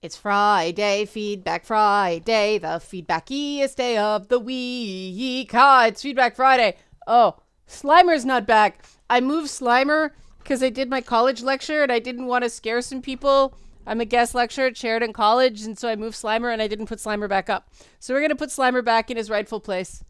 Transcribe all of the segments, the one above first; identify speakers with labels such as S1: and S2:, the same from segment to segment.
S1: It's Friday, Feedback Friday, the feedbackiest day of the week. Ah, it's Feedback Friday. Oh, Slimer's not back. I moved Slimer because I did my college lecture and I didn't want to scare some people. I'm a guest lecturer at Sheridan College, and so I moved Slimer and I didn't put Slimer back up. So we're going to put Slimer back in his rightful place.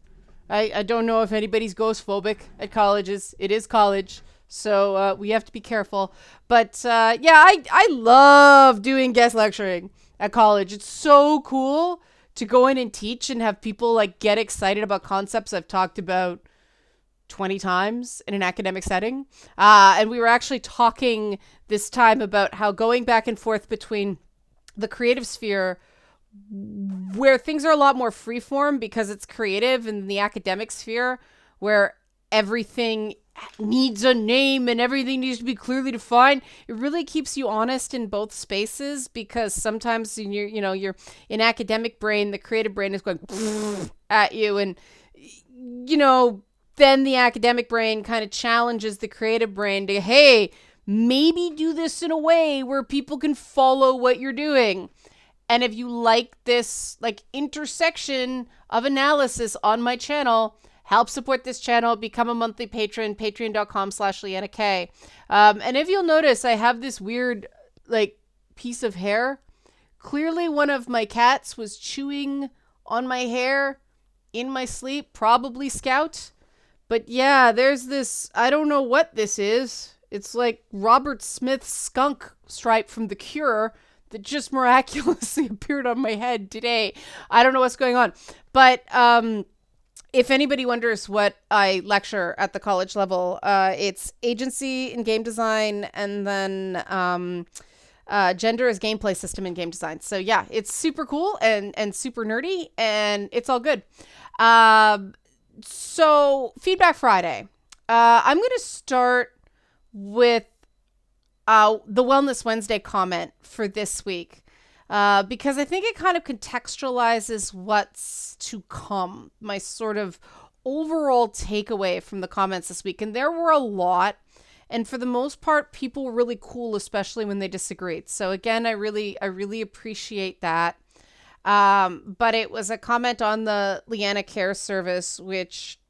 S1: I don't know if anybody's ghost phobic at colleges. It is college. So we have to be careful. But yeah, I love doing guest lecturing at college. It's so cool to go in and teach and have people like get excited about concepts I've talked about 20 times in an academic setting. And we were actually talking this time about how going back and forth between the creative sphere where things are a lot more freeform because it's creative, and the academic sphere where everything needs a name and everything needs to be clearly defined. It really keeps you honest in both spaces, because sometimes in you're in academic brain, the creative brain is going at you, and then the academic brain kind of challenges the creative brain to, hey, maybe do this in a way where people can follow what you're doing. And if you like this like intersection of analysis on my channel, help support this channel, become a monthly patron, patreon.com/Liana Care. And if you'll notice, I have this weird like piece of hair. Clearly one of my cats was chewing on my hair in my sleep, probably Scout. But yeah, there's this, I don't know what this is. It's like Robert Smith's skunk stripe from The Cure that just miraculously appeared on my head today. I don't know what's going on. But if anybody wonders what I lecture at the college level, it's agency in game design, and then gender as gameplay system in game design. So yeah, it's super cool and super nerdy, and it's all good. So Feedback Friday. I'm going to start with the Wellness Wednesday comment for this week, because I think it kind of contextualizes what's to come, my sort of overall takeaway from the comments this week. And there were a lot. And for the most part, people were really cool, especially when they disagreed. So again, I really appreciate that. But it was a comment on the Liana Care service, which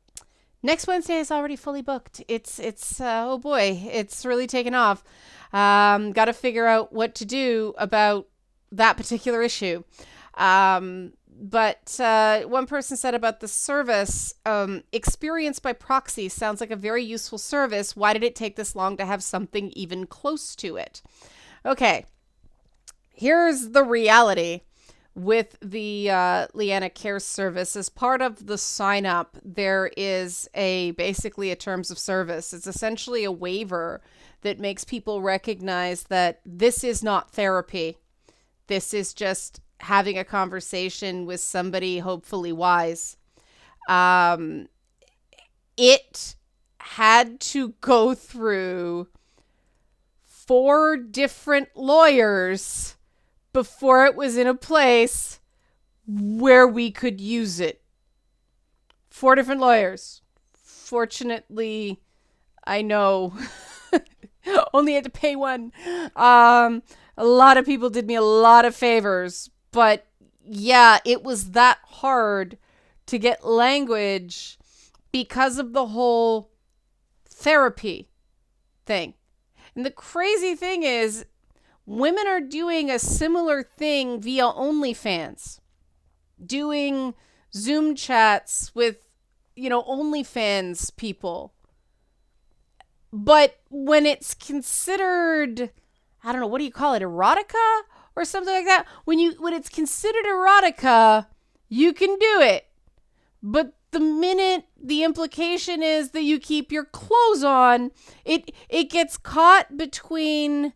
S1: next Wednesday is already fully booked. It's oh boy, it's really taken off. Got to figure out what to do about that particular issue. But one person said about the service, experience by proxy sounds like a very useful service. Why did it take this long to have something even close to it? Okay, here's the reality. With the Liana Care service, as part of the sign up, there is basically a terms of service. It's essentially a waiver that makes people recognize that this is not therapy. This is just having a conversation with somebody hopefully wise. It had to go through 4 different lawyers before it was in a place where we could use it. 4 different lawyers. Fortunately, I know only had to pay one. A lot of people did me a lot of favors, but yeah, it was that hard to get language because of the whole therapy thing. And the crazy thing is, women are doing a similar thing via OnlyFans, doing Zoom chats with, OnlyFans people. But when it's considered, I don't know, what do you call it, erotica or something like that? When it's considered erotica, you can do it. But the minute the implication is that you keep your clothes on, it gets caught between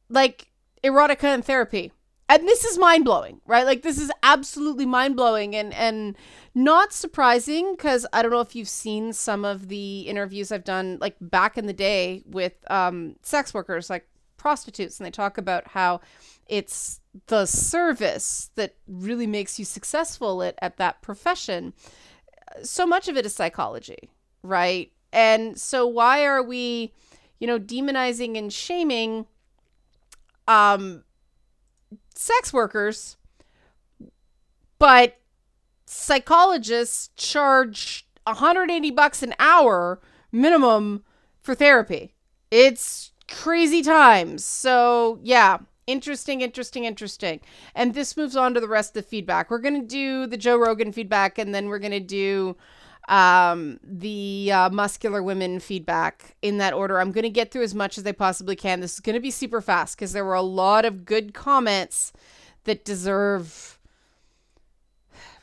S1: like erotica and therapy. And this is mind-blowing, right? Like, this is absolutely mind-blowing and not surprising, because I don't know if you've seen some of the interviews I've done like back in the day with sex workers, like prostitutes, and they talk about how it's the service that really makes you successful at that profession. So much of it is psychology, right? And so why are we, demonizing and shaming sex workers, but psychologists charge $180 an hour minimum for therapy. It's crazy times. So, yeah, interesting. And this moves on to the rest of the feedback. We're going to do the Joe Rogan feedback, and then we're going to do the muscular women feedback in that order. I'm going to get through as much as I possibly can. This is going to be super fast because there were a lot of good comments that deserve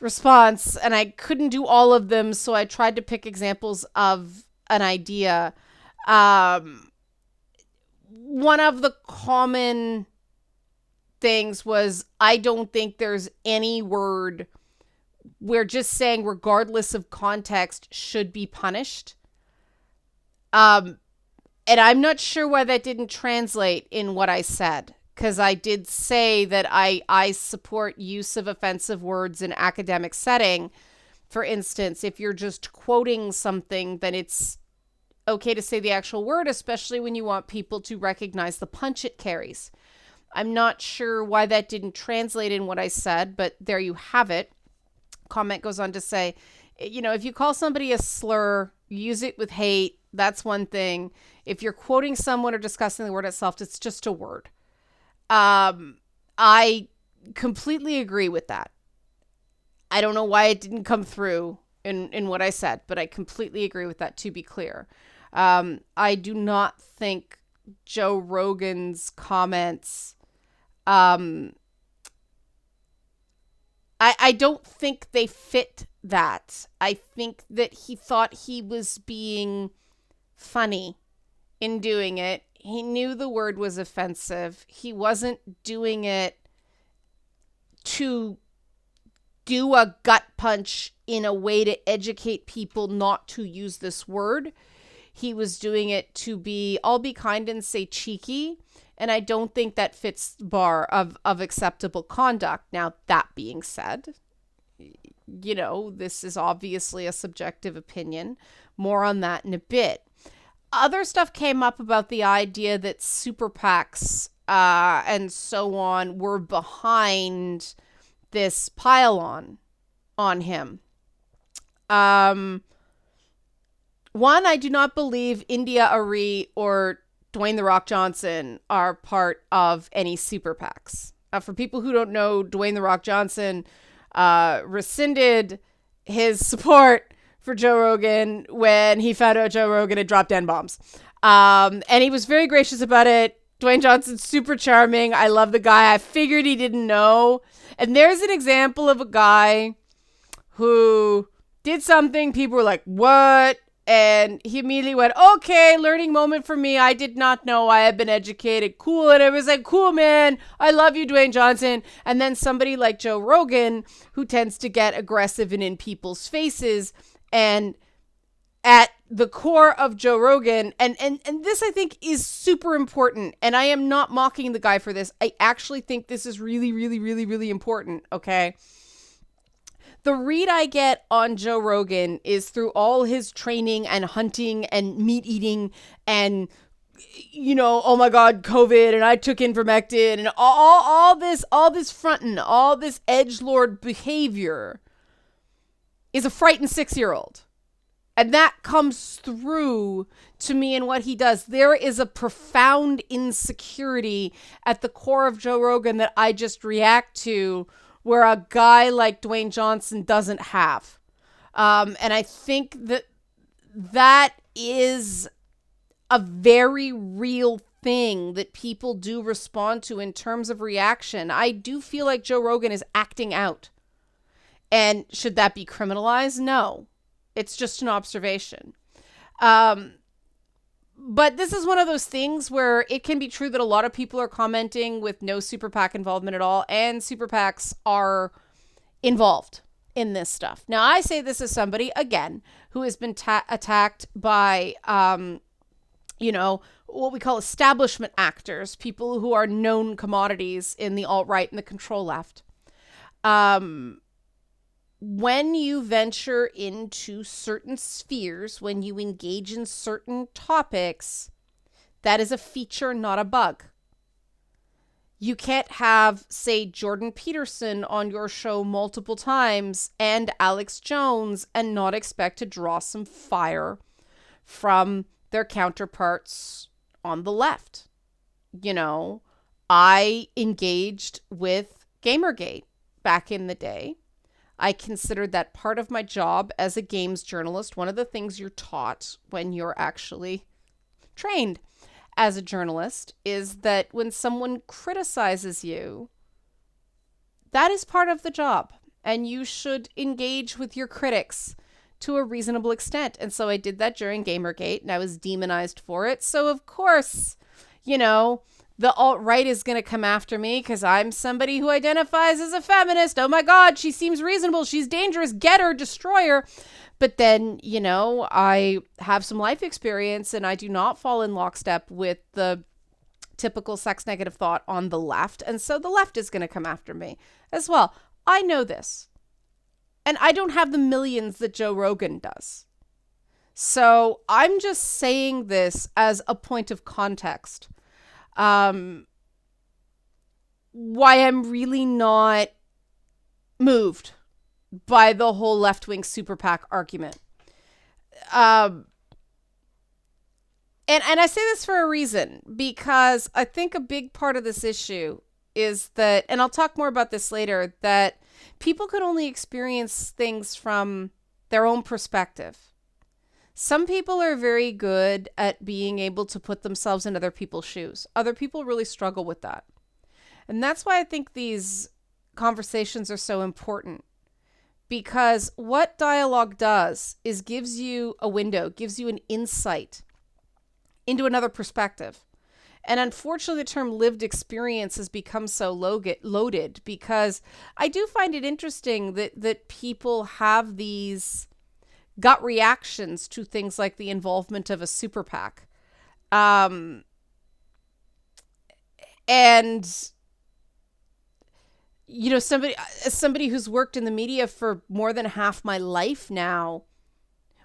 S1: response, and I couldn't do all of them, so I tried to pick examples of an idea. One of the common things was, I don't think there's any word where just saying regardless of context should be punished. And I'm not sure why that didn't translate in what I said, because I did say that I support use of offensive words in academic setting. For instance, if you're just quoting something, then it's okay to say the actual word, especially when you want people to recognize the punch it carries. I'm not sure why that didn't translate in what I said, but there you have it. Comment goes on to say, if you call somebody a slur, use it with hate. That's one thing. If you're quoting someone or discussing the word itself, it's just a word. I completely agree with that. I don't know why it didn't come through in what I said, but I completely agree with that, to be clear. I do not think Joe Rogan's comments, I don't think they fit that. I think that he thought he was being funny in doing it. He knew the word was offensive. He wasn't doing it to do a gut punch in a way to educate people not to use this word. He was doing it to be, I'll be kind and say cheeky. And I don't think that fits the bar of acceptable conduct. Now, that being said, this is obviously a subjective opinion. More on that in a bit. Other stuff came up about the idea that super PACs and so on were behind this pile on him. One, I do not believe India Arie or Dwayne The Rock Johnson are part of any super PACs. For people who don't know, Dwayne The Rock Johnson rescinded his support for Joe Rogan when he found out Joe Rogan had dropped N-bombs. And he was very gracious about it. Dwayne Johnson's super charming. I love the guy. I figured he didn't know. And there's an example of a guy who did something. People were like, what? And he immediately went, okay, learning moment for me. I did not know. I have been educated. Cool. And it was like, cool, man. I love you, Dwayne Johnson. And then somebody like Joe Rogan, who tends to get aggressive and in people's faces. And at the core of Joe Rogan, and this I think is super important. And I am not mocking the guy for this. I actually think this is really, really, really, really important. Okay. The read I get on Joe Rogan is through all his training and hunting and meat eating and, oh my God, COVID, and I took ivermectin and all this fronting, all this edgelord behavior is a frightened 6-year-old. And that comes through to me in what he does. There is a profound insecurity at the core of Joe Rogan that I just react to, where a guy like Dwayne Johnson doesn't have. And I think that is a very real thing that people do respond to in terms of reaction. I do feel like Joe Rogan is acting out. And should that be criminalized? No. It's just an observation. But this is one of those things where it can be true that a lot of people are commenting with no super PAC involvement at all, and super PACs are involved in this stuff. Now, I say this as somebody, again, who has been attacked by, what we call establishment actors, people who are known commodities in the alt-right and the control left. When you venture into certain spheres, when you engage in certain topics, that is a feature, not a bug. You can't have, say, Jordan Peterson on your show multiple times and Alex Jones and not expect to draw some fire from their counterparts on the left. You know, I engaged with Gamergate back in the day. I considered that part of my job as a games journalist. One of the things you're taught when you're actually trained as a journalist is that when someone criticizes you, that is part of the job, and you should engage with your critics to a reasonable extent. And so I did that during Gamergate, and I was demonized for it. So of course, the alt-right is going to come after me because I'm somebody who identifies as a feminist. Oh my God, she seems reasonable. She's dangerous. Get her, destroy her. But then, I have some life experience and I do not fall in lockstep with the typical sex negative thought on the left. And so the left is going to come after me as well. I know this. And I don't have the millions that Joe Rogan does. So I'm just saying this as a point of context. Why I'm really not moved by the whole left-wing super PAC argument. And I say this for a reason, because I think a big part of this issue is that, and I'll talk more about this later, that people could only experience things from their own perspective. Some people are very good at being able to put themselves in other people's shoes. Other people really struggle with that. And that's why I think these conversations are so important. Because what dialogue does is gives you a window, gives you an insight into another perspective. And unfortunately, the term lived experience has become so loaded, because I do find it interesting that people have these gut reactions to things like the involvement of a super PAC. And somebody who's worked in the media for more than half my life now,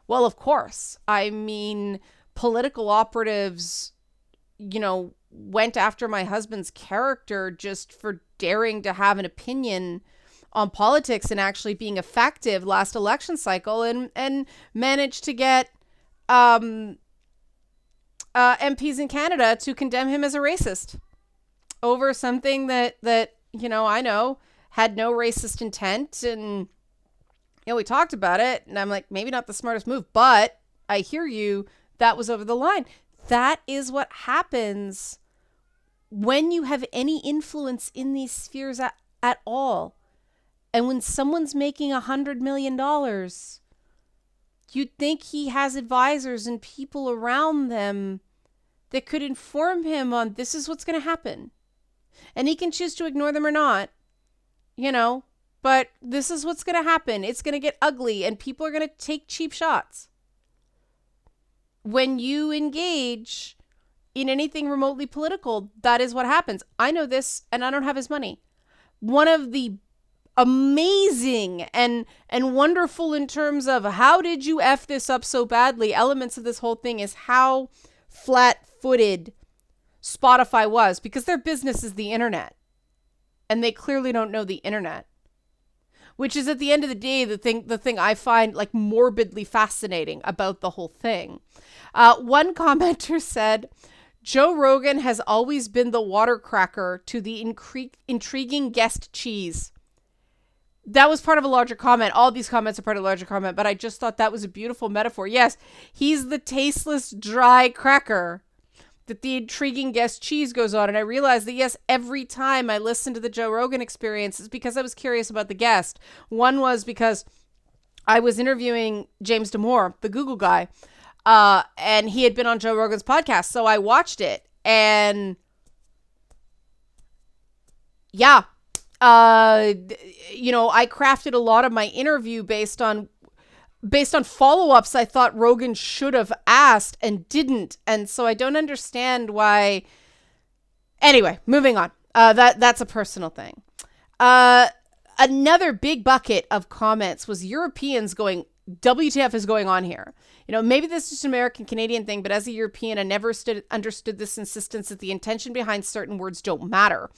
S1: well, of course, I mean, political operatives, went after my husband's character just for daring to have an opinion on politics and actually being effective last election cycle, and managed to get MPs in Canada to condemn him as a racist over something that I know had no racist intent. And we talked about it, and I'm like, maybe not the smartest move, but I hear you, that was over the line. That is what happens when you have any influence in these spheres at all. And when someone's making $100 million, you'd think he has advisors and people around them that could inform him on this is what's going to happen. And he can choose to ignore them or not, but this is what's going to happen. It's going to get ugly and people are going to take cheap shots. When you engage in anything remotely political, that is what happens. I know this, and I don't have his money. One of the amazing and wonderful in terms of how did you F this up so badly elements of this whole thing is how flat-footed Spotify was, because their business is the internet, and they clearly don't know the internet, which is at the end of the day the thing I find like morbidly fascinating about the whole thing. One commenter said, Joe Rogan has always been the watercracker to the intriguing guest cheese. That was part of a larger comment. All these comments are part of a larger comment, but I just thought that was a beautiful metaphor. Yes, he's the tasteless, dry cracker that the intriguing guest cheese goes on. And I realized that, yes, every time I listen to the Joe Rogan Experience, it's because I was curious about the guest. One was because I was interviewing James Damore, the Google guy, and he had been on Joe Rogan's podcast. So I watched it, and yeah, I crafted a lot of my interview based on follow-ups I thought Rogan should have asked and didn't. And so I don't understand why. Anyway, moving on. That's a personal thing. Another big bucket of comments was Europeans going WTF is going on here? Maybe this is just an American Canadian thing, but as a European, I never understood this insistence that the intention behind certain words don't matter.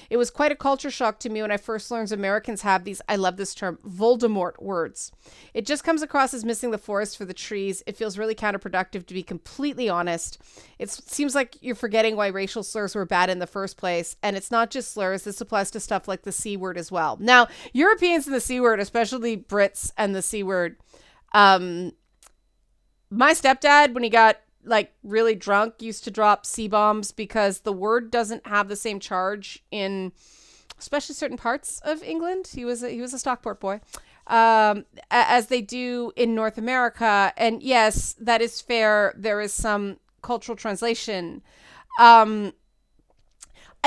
S1: It was quite a culture shock to me when I first learned Americans have these, I love this term, Voldemort words. It just comes across as missing the forest for the trees. It feels really counterproductive, to be completely honest. It seems like you're forgetting why racial slurs were bad in the first place. And it's not just slurs. This applies to stuff like the C word as well. Now, Europeans and the C word, especially Brits and the C word, my stepdad, when he got like really drunk, used to drop C-bombs because the word doesn't have the same charge in especially certain parts of England. He was a Stockport boy, as they do in North America. And yes, that is fair. There is some cultural translation. I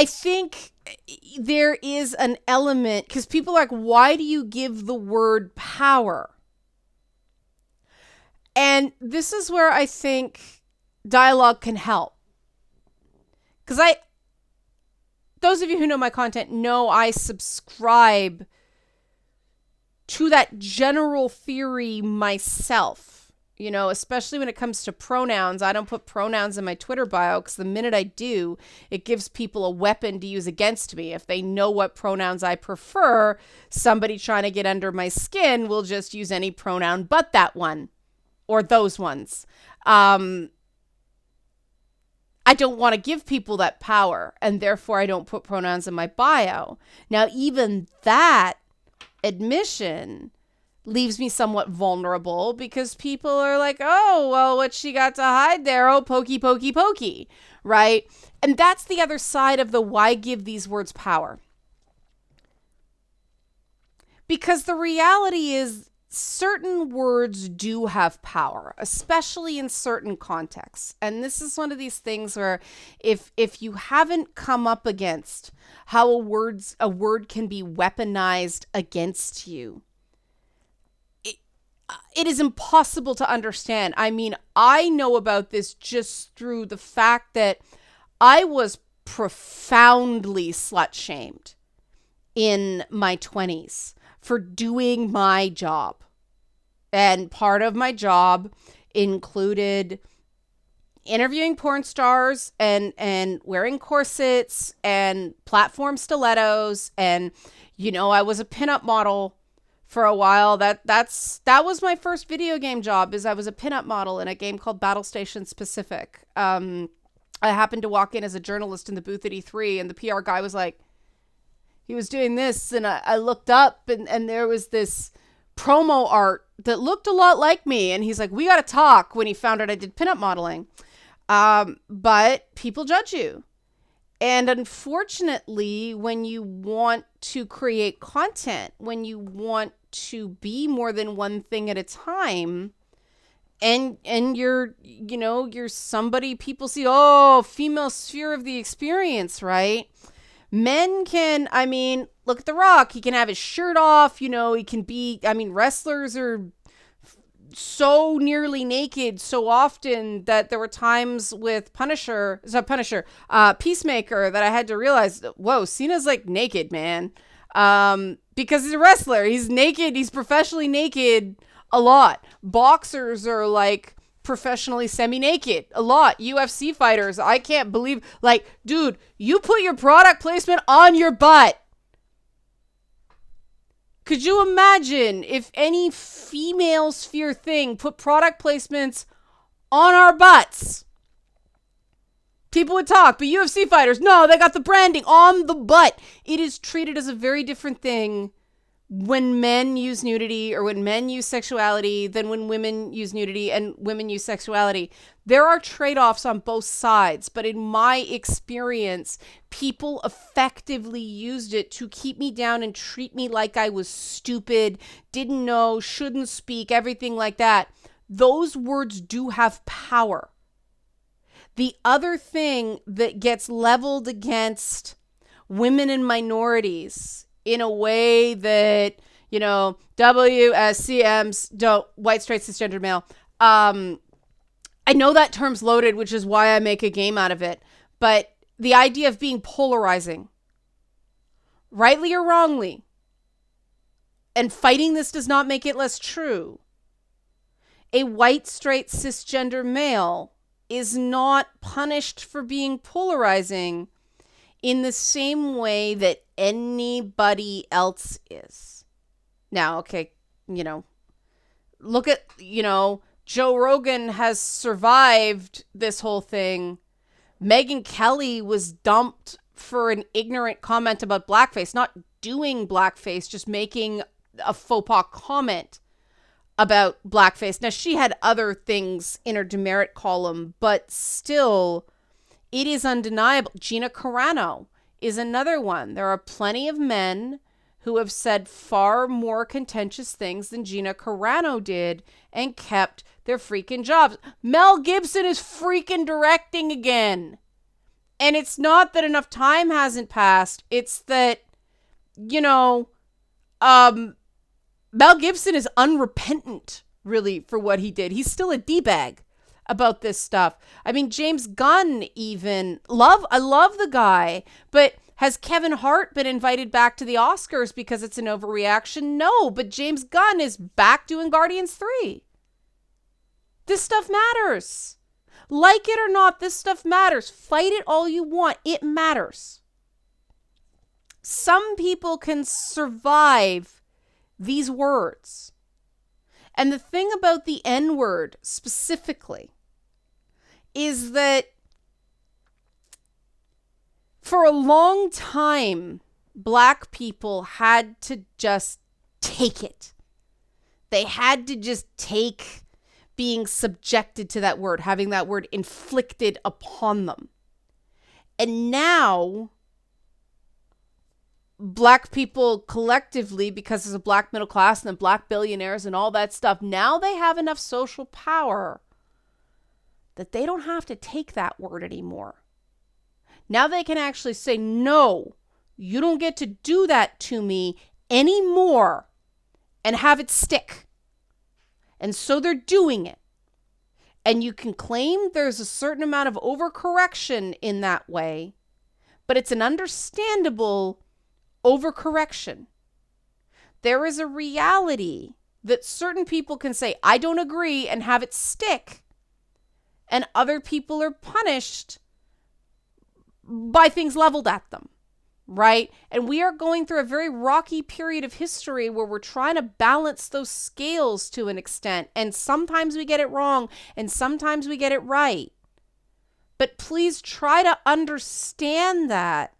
S1: think there is an element, because people are like, why do you give the word power? And this is where I think dialogue can help. Because those of you who know my content know I subscribe to that general theory myself, especially when it comes to pronouns. I don't put pronouns in my Twitter bio because the minute I do, it gives people a weapon to use against me. If they know what pronouns I prefer, somebody trying to get under my skin will just use any pronoun but that one. Or those ones. I don't want to give people that power, and therefore I don't put pronouns in my bio. Now, even that admission leaves me somewhat vulnerable because people are like, oh, well, what she got to hide there? Oh, pokey, pokey, pokey, right? And that's the other side of the why give these words power. Because the reality is, certain words do have power, especially in certain contexts. And this is one of these things where if you haven't come up against how a word can be weaponized against you, it is impossible to understand. I mean, I know about this just through the fact that I was profoundly slut-shamed in my 20s for doing my job. And part of my job included interviewing porn stars and wearing corsets and platform stilettos. And, I was a pinup model for a while. That was my first video game job, is I was a pinup model in a game called Battle Station Specific. I happened to walk in as a journalist in the booth at E3, and the PR guy was like, he was doing this, and I looked up, and there was this promo art that looked a lot like me, and he's like, we got to talk, when he found out I did pinup modeling. But people judge you. And unfortunately, when you want to create content, when you want to be more than one thing at a time, and you're somebody people see, oh, female sphere of the experience, right? Men can, look at The Rock. He can have his shirt off, he can be, wrestlers are so nearly naked so often that there were times with Peacemaker, that I had to realize, whoa, Cena's like naked, man. Because he's a wrestler. He's naked. He's professionally naked a lot. Boxers are like professionally semi-naked a lot. UFC fighters, I can't believe, like, dude, you put your product placement on your butt. Could you imagine if any female sphere thing put product placements on our butts? People would talk, but UFC fighters, no, they got the branding on the butt. It is treated as a very different thing when men use nudity or when men use sexuality than when women use nudity and women use sexuality. There are trade-offs on both sides, but in my experience, people effectively used it to keep me down and treat me like I was stupid, didn't know, shouldn't speak, everything like that. Those words do have power. The other thing that gets leveled against women and minorities in a way that, WSCMs don't, white, straight, cisgender male. I know that term's loaded, which is why I make a game out of it. But the idea of being polarizing, rightly or wrongly, and fighting this does not make it less true. a white, straight, cisgender male is not punished for being polarizing in the same way that anybody else is. Now, okay, look at, Joe Rogan has survived this whole thing. Megyn Kelly was dumped for an ignorant comment about blackface, not doing blackface, just making a faux pas comment about blackface. Now, she had other things in her demerit column, but still, it is undeniable. Gina Carano is another one. There are plenty of men who have said far more contentious things than Gina Carano did and kept their freaking jobs. Mel Gibson is freaking directing again. And it's not that enough time hasn't passed. It's that, Mel Gibson is unrepentant, really, for what he did. He's still a D-bag about this stuff. I mean, James Gunn even, I love the guy, but has Kevin Hart been invited back to the Oscars because it's an overreaction? No, but James Gunn is back doing Guardians 3. This stuff matters. Like it or not, this stuff matters. Fight it all you want. It matters. Some people can survive these words. And the thing about the N-word specifically is that for a long time, Black people had to just take it. They had to just take being subjected to that word, having that word inflicted upon them. And now, Black people collectively, because there's a Black middle class and the Black billionaires and all that stuff, now they have enough social power that they don't have to take that word anymore. Now they can actually say, no, you don't get to do that to me anymore, and have it stick. And so they're doing it. And you can claim there's a certain amount of overcorrection in that way, but it's an understandable overcorrection. There is a reality that certain people can say, I don't agree, and have it stick. And other people are punished by things leveled at them, right? And we are going through a very rocky period of history where we're trying to balance those scales to an extent. And sometimes we get it wrong, and sometimes we get it right. But please try to understand that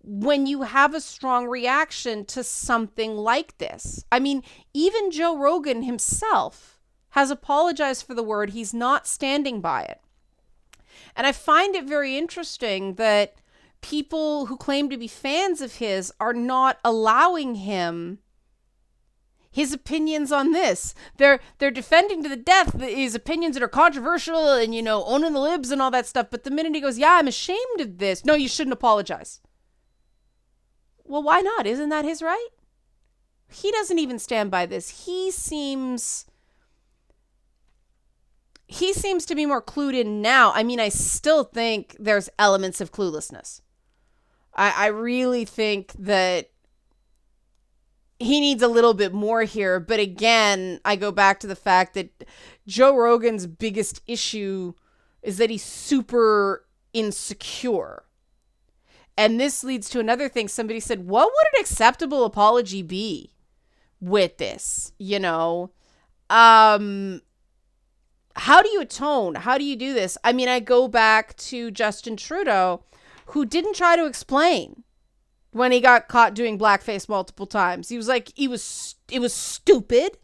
S1: when you have a strong reaction to something like this. I mean, even Joe Rogan himself has apologized for the word. He's not standing by it. And I find it very interesting that people who claim to be fans of his are not allowing him his opinions on this. They're defending to the death his opinions that are controversial and, owning the libs and all that stuff. But the minute he goes, yeah, I'm ashamed of this. No, you shouldn't apologize. Well, why not? Isn't that his right? He doesn't even stand by this. He seems to be more clued in now. I mean, I still think there's elements of cluelessness. I really think that he needs a little bit more here. But again, I go back to the fact that Joe Rogan's biggest issue is that he's super insecure. And this leads to another thing. Somebody said, what would an acceptable apology be with this? How do you atone? How do you do this? I mean, I go back to Justin Trudeau, who didn't try to explain when he got caught doing blackface multiple times. He was like, it was stupid,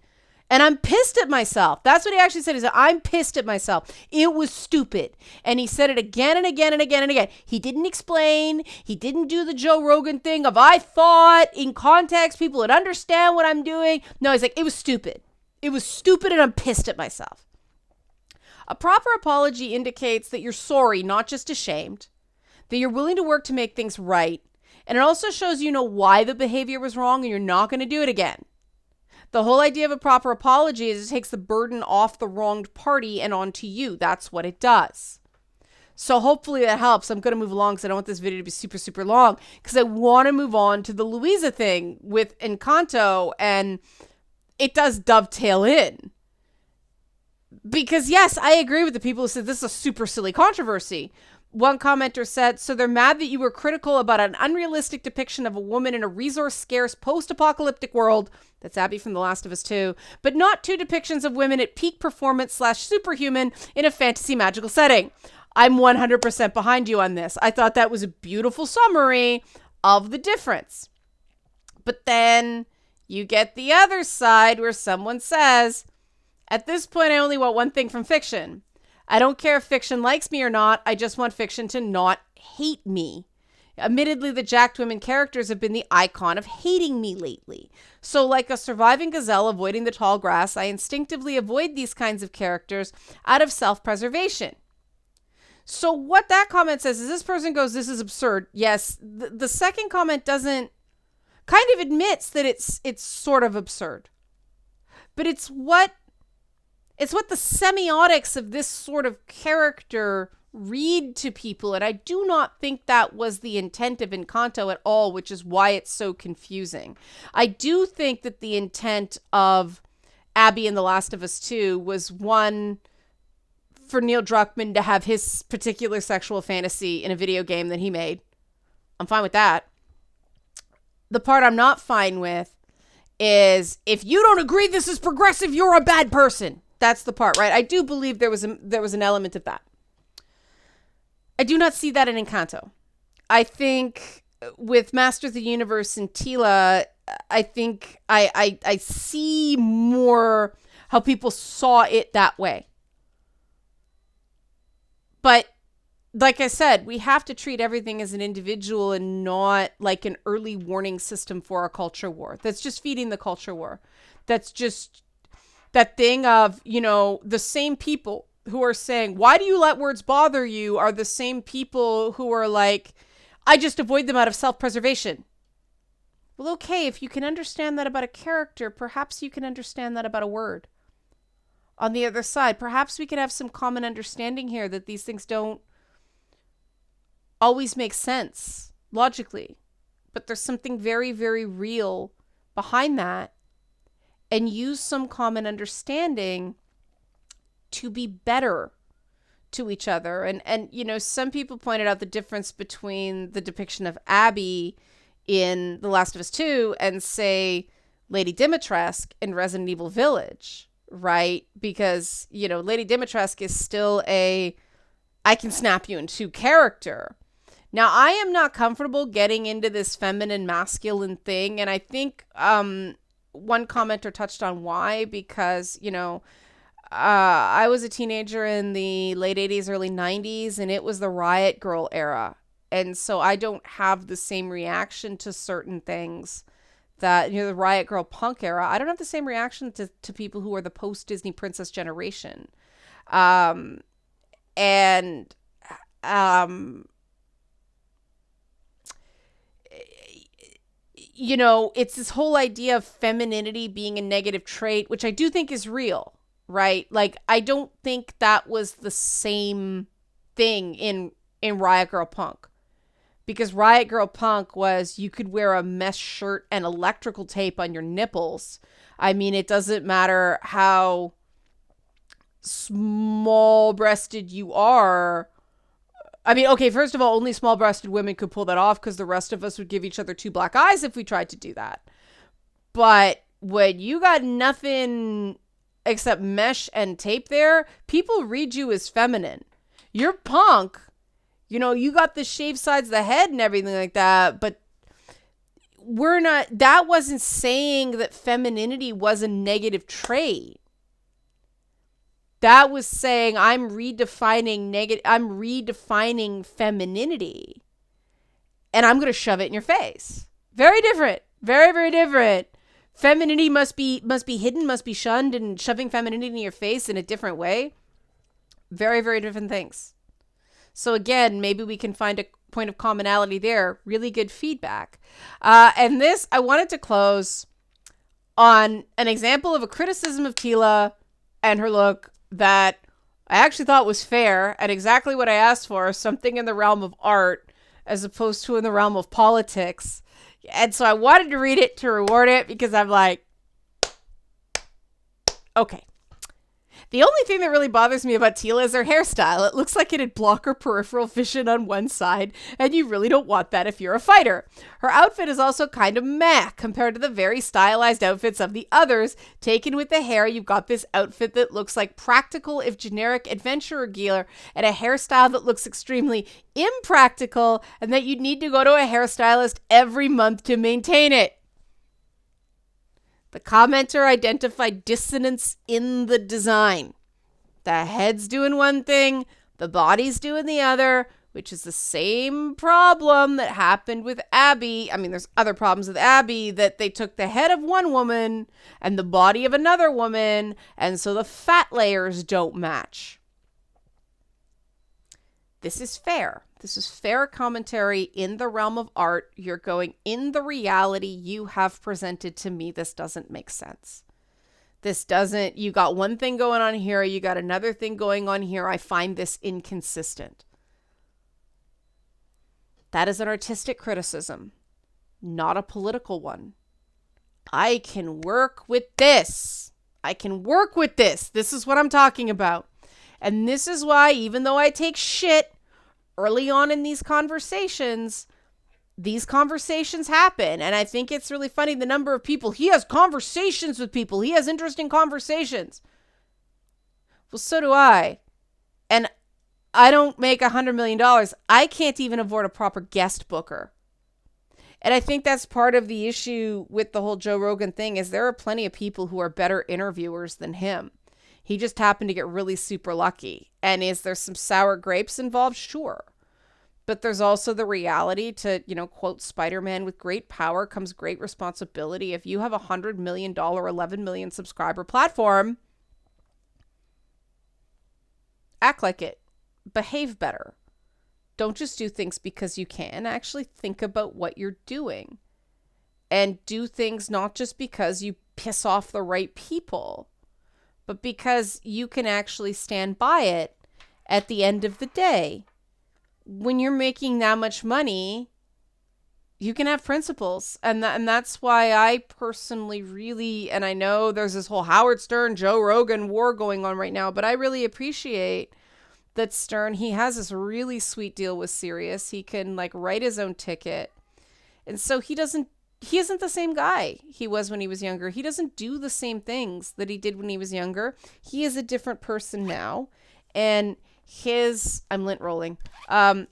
S1: and I'm pissed at myself. That's what he actually said. He said, I'm pissed at myself. It was stupid. And he said it again and again and again and again. He didn't explain. He didn't do the Joe Rogan thing of, I thought in context people would understand what I'm doing. No, he's like, it was stupid. It was stupid, and I'm pissed at myself. A proper apology indicates that you're sorry, not just ashamed, that you're willing to work to make things right, and it also shows why the behavior was wrong and you're not going to do it again. The whole idea of a proper apology is it takes the burden off the wronged party and onto you. That's what it does. So hopefully that helps. I'm going to move along because I don't want this video to be super, super long, because I want to move on to the Louisa thing with Encanto, and it does dovetail in. Because yes, I agree with the people who said this is a super silly controversy. One commenter said, so they're mad that you were critical about an unrealistic depiction of a woman in a resource-scarce post-apocalyptic world. That's Abby from The Last of Us 2. But not two depictions of women at peak performance / superhuman in a fantasy magical setting. I'm 100% behind you on this. I thought that was a beautiful summary of the difference. But then you get the other side where someone says, at this point, I only want one thing from fiction. I don't care if fiction likes me or not. I just want fiction to not hate me. Admittedly, the jacked women characters have been the icon of hating me lately. So like a surviving gazelle avoiding the tall grass, I instinctively avoid these kinds of characters out of self-preservation. So what that comment says is this person goes, this is absurd. Yes, the second comment doesn't kind of admits that it's sort of absurd. But it's what the semiotics of this sort of character read to people. And I do not think that was the intent of Encanto at all, which is why it's so confusing. I do think that the intent of Abby in The Last of Us 2 was one for Neil Druckmann to have his particular sexual fantasy in a video game that he made. I'm fine with that. The part I'm not fine with is if you don't agree this is progressive, you're a bad person. That's the part, right? I do believe there was an element of that. I do not see that in Encanto. I think with Masters of the Universe and Tila, I think I see more how people saw it that way. But like I said, we have to treat everything as an individual and not like an early warning system for a culture war. That's just feeding the culture war. That's just that thing of, the same people who are saying, why do you let words bother you, are the same people who are like, I just avoid them out of self-preservation. Well, okay, if you can understand that about a character, perhaps you can understand that about a word. On the other side, perhaps we could have some common understanding here that these things don't always make sense logically, but there's something very, very real behind that. And use some common understanding to be better to each other. And some people pointed out the difference between the depiction of Abby in The Last of Us 2 and, say, Lady Dimitrescu in Resident Evil Village, right? Because, Lady Dimitrescu is still I can snap you in two character. Now, I am not comfortable getting into this feminine masculine thing, and I think one commenter touched on why, because, I was a teenager in the late 80s, early 90s, and it was the Riot Girl era. And so I don't have the same reaction to certain things that, the Riot Girl punk era. I don't have the same reaction to people who are the post-Disney princess generation. It's this whole idea of femininity being a negative trait, which I do think is real, right? Like, I don't think that was the same thing in Riot Girl Punk. Because Riot Girl Punk was, you could wear a mesh shirt and electrical tape on your nipples. I mean, it doesn't matter how small-breasted you are. I mean, okay, first of all, only small-breasted women could pull that off because the rest of us would give each other two black eyes if we tried to do that. But when you got nothing except mesh and tape there, people read you as feminine. You're punk. You got the shaved sides of the head and everything like that, but that wasn't saying that femininity was a negative trait. That was saying I'm redefining femininity, and I'm going to shove it in your face. Very different. Very, very different. Femininity must be hidden, must be shunned, and shoving femininity in your face in a different way. Very, very different things. So again, maybe we can find a point of commonality there. Really good feedback. And this, I wanted to close on an example of a criticism of Tila and her look that I actually thought was fair and exactly what I asked for, something in the realm of art as opposed to in the realm of politics. And so I wanted to read it to reward it because I'm like, okay. The only thing that really bothers me about Tila is her hairstyle. It looks like it'd block her peripheral vision on one side, and you really don't want that if you're a fighter. Her outfit is also kind of meh compared to the very stylized outfits of the others. Taken with the hair, you've got this outfit that looks like practical if generic adventurer gear, and a hairstyle that looks extremely impractical, and that you'd need to go to a hairstylist every month to maintain it. The commenter identified dissonance in the design. The head's doing one thing, the body's doing the other, which is the same problem that happened with Abby. I mean, there's other problems with Abby, that they took the head of one woman and the body of another woman, and so the fat layers don't match. This is fair. This is fair commentary in the realm of art. You're going, in the reality you have presented to me, this doesn't make sense. This doesn't, you got one thing going on here, you got another thing going on here. I find this inconsistent. That is an artistic criticism, not a political one. I can work with this. I can work with this. This is what I'm talking about. And this is why, even though I take shit early on in these conversations happen. And I think it's really funny, the number of people, he has conversations with people. He has interesting conversations. Well, so do I. And I don't make $100 million. I can't even afford a proper guest booker. And I think that's part of the issue with the whole Joe Rogan thing, is there are plenty of people who are better interviewers than him. He just happened to get really super lucky. And is there some sour grapes involved? Sure. But there's also the reality to, quote Spider-Man, with great power comes great responsibility. If you have a $100 million, 11 million subscriber platform, act like it. Behave better. Don't just do things because you can. Actually think about what you're doing. And do things not just because you piss off the right people, but because you can actually stand by it at the end of the day. When you're making that much money, you can have principles. And that's why I personally really, and I know there's this whole Howard Stern, Joe Rogan war going on right now, but I really appreciate that Stern, he has this really sweet deal with Sirius. He can write his own ticket. And so he isn't the same guy he was when he was younger. He doesn't do the same things that he did when he was younger. He is a different person now. And I'm lint rolling. What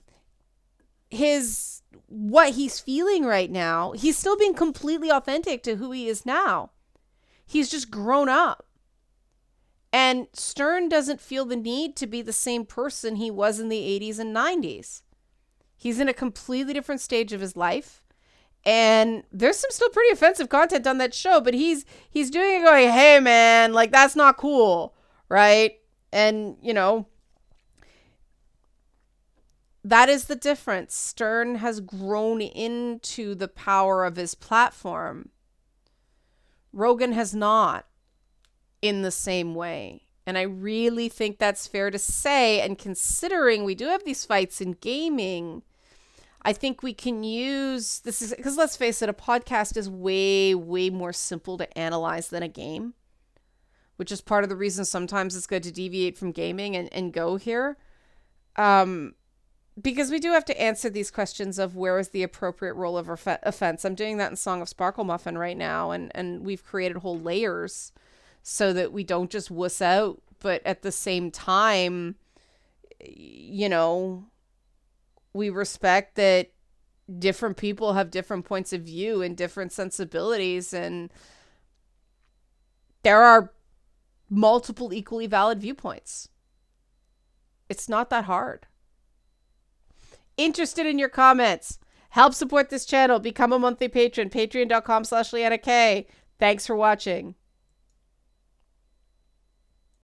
S1: he's feeling right now, he's still being completely authentic to who he is now. He's just grown up. And Stern doesn't feel the need to be the same person he was in the 80s and 90s. He's in a completely different stage of his life. And there's some still pretty offensive content on that show, but he's doing it going, hey man, that's not cool, right? And, that is the difference. Stern has grown into the power of his platform. Rogan has not in the same way. And I really think that's fair to say. And considering we do have these fights in gaming, I think we can use this is because, let's face it, a podcast is way, way more simple to analyze than a game, which is part of the reason sometimes it's good to deviate from gaming and go here. Because we do have to answer these questions of where is the appropriate role of offense. I'm doing that in Song of Sparkle Muffin right now, and we've created whole layers so that we don't just wuss out, but at the same time, we respect that different people have different points of view and different sensibilities, and there are multiple equally valid viewpoints. It's not that hard. Interested in your comments? Help support this channel. Become a monthly patron. Patreon.com/Liana Care. Thanks for watching.